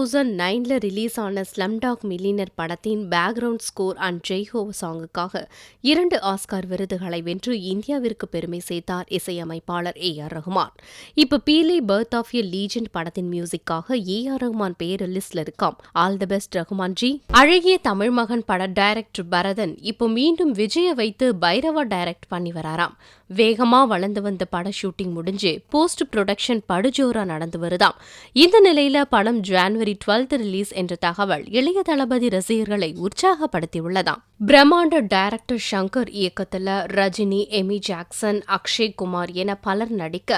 2009ல release ஆன Slumdog millionaire படத்தின் background score and Jai Ho சாங்குக்காக 2 Oscar விருதுகளை வென்று இந்தியாவிற்கு பெருமை சேர்த்தார் இசையமைப்பாளர் ஏ.ஆர். ரஹ்மான். இப்ப Pele birth of a legend படத்தின் மியூசிக்காக ஏ.ஆர். ரஹ்மான் பேர் லிஸ்ட்ல இருக்காம். All the best Rahman ji. அழகிய தமிழ் மகன் பட டைரக்டர் பரதன் இப்போ மீண்டும் விஜய வைத்து பைரவா டைரக்ட் பண்ணி வராராம். வேகமா வளர்ந்து வந்த பட ஷூட்டிங் முடிஞ்சு போஸ்ட் ப்ரொடக்ஷன் படுஜோரா நடந்து வருதாம். இந்த நிலையில படம் ஜனவரி 12 ரிலீஸ் என்ற தகவல் இளைய தளபதி ரசிகர்களை உற்சாகப்படுத்தியுள்ளதாம். பிரம்மாண்ட டைரக்டர் ஷங்கர் இயக்கத்துல ரஜினி, எமி ஜாக்சன், அக்ஷய் குமார் என பலர் நடிக்க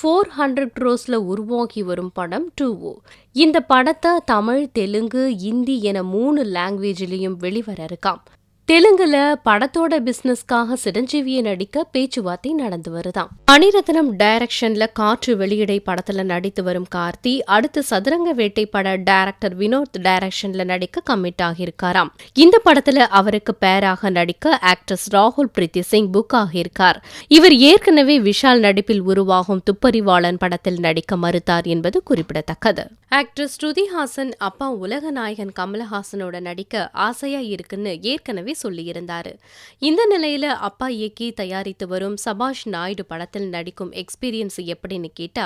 400 crores உருவாகி வரும் படம் 2O. இந்த படத்தை தமிழ், தெலுங்கு, இந்தி என 3 லாங்குவேஜிலையும் வெளிவர இருக்காம். தெலுங்குல படத்தோட பிசினஸ்க்காக சிரஞ்சீவியை நடிக்க பேச்சுவார்த்தை நடந்து வருதாம். மணிரத்னம் டைரக்ஷன்ல காற்று வெளியிடை படத்துல நடித்து வரும் கார்த்தி அடுத்து சதுரங்க வேட்டை பட டைரக்டர் வினோத் டைரக்ஷன்ல நடிக்க கமிட் ஆகியிருக்காராம். இந்த படத்துல அவருக்கு பேராக நடிக்க ஆக்ட்ரஸ் ராகுல் பிரீத்தி சிங் புக் ஆகியிருக்கார். இவர் ஏற்கனவே விஷால் நடிப்பில் உருவாகும் துப்பறிவாளன் படத்தில் நடிக்க மறுத்தார் என்பது குறிப்பிடத்தக்கது. ஆக்ட்ரஸ் ஸ்ருதி ஹாசன் அப்பா உலக நாயகன் கமலஹாசனோட நடிக்க ஆசையா இருக்குன்னு ஏற்கனவே சொல்லியிருந்தாரு. இந்த நிலையில அப்பா இயக்கி தயாரித்து வரும் சபாஷ் நாயுடு படத்தில் நடிக்கும் எக்ஸ்பீரியன்ஸ் எப்படின்னு கேட்டா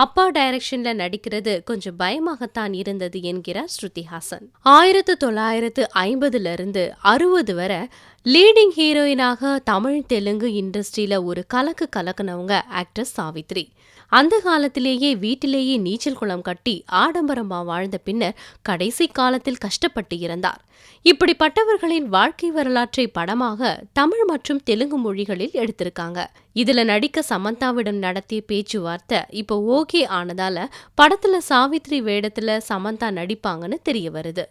அப்பா டைரக்ஷன்ல நடிக்கிறது கொஞ்சம் பயமாகத்தான் இருந்தது என்கிறார் ஸ்ருதி ஹாசன். 1950 60 வரை லீடிங் ஹீரோயினாக தமிழ், தெலுங்கு இண்டஸ்ட்ரியில ஒரு கலக்குனவங்க ஆக்ட்ரஸ் சாவித்ரி. அந்த காலத்திலேயே வீட்டிலேயே நீச்சல் குளம் கட்டி ஆடம்பரமா வாழ்ந்த பின்னர் கடைசி காலத்தில் கஷ்டப்பட்டு இருந்தார். இப்படிப்பட்டவர்களின் வாழ்க்கை வரலாற்றை படமாக தமிழ் மற்றும் தெலுங்கு மொழிகளில் எடுத்திருக்காங்க. இதுல நடிக்க சமந்தாவிடம் நடத்திய பேச்சுவார்த்தை இப்போ ஓகே ஆனதால படத்துல சாவித்ரி வேடத்துல சமந்தா நடிப்பாங்கன்னு தெரிய வருது.